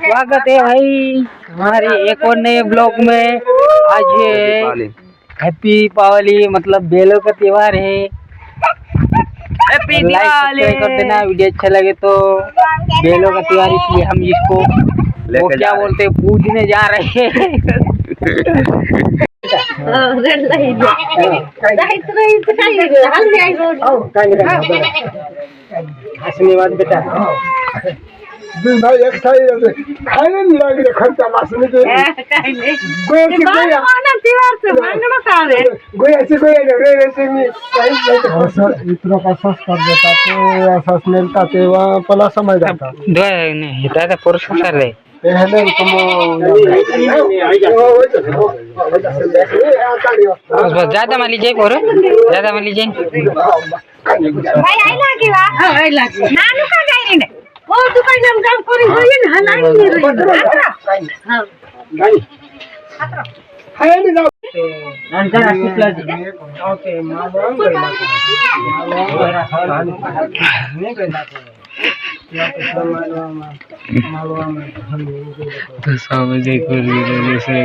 स्वागत है भाई हमारे एक और नए ब्लॉग में। आज हैप्पी दीपावली मतलब बेलों का त्योहार है। हैप्पी दिवाली कर देना। वीडियो अच्छा लगे तो बेलों का त्योहार इसलिए हम इसको वो क्या बोलते हैं पूजने जा रहे हैं। बेटा भाई एक खाने नहीं लगे खर्चा मासने के कोई की कोई माना त्योहार से मांगना कावे कोई ऐसे कोई रे में इतना का सस कर देता तो सस मिलता तो वहां पला समझ जाता दो नहीं दादा पुरुष कर रहे पहले तुम बस ज्यादा मान लीजिए और ज्यादा मान लीजिए भाई आई लागी वा आई लागी नानु का गई ने ओ दुकान नाम काम करी होई न हलाई नहीं रही हां गाड़ी हाय नहीं जाओ अंतर शुक्ला जी ओके मालूम गइला नहीं गइला मालूम तो सब देखो जैसे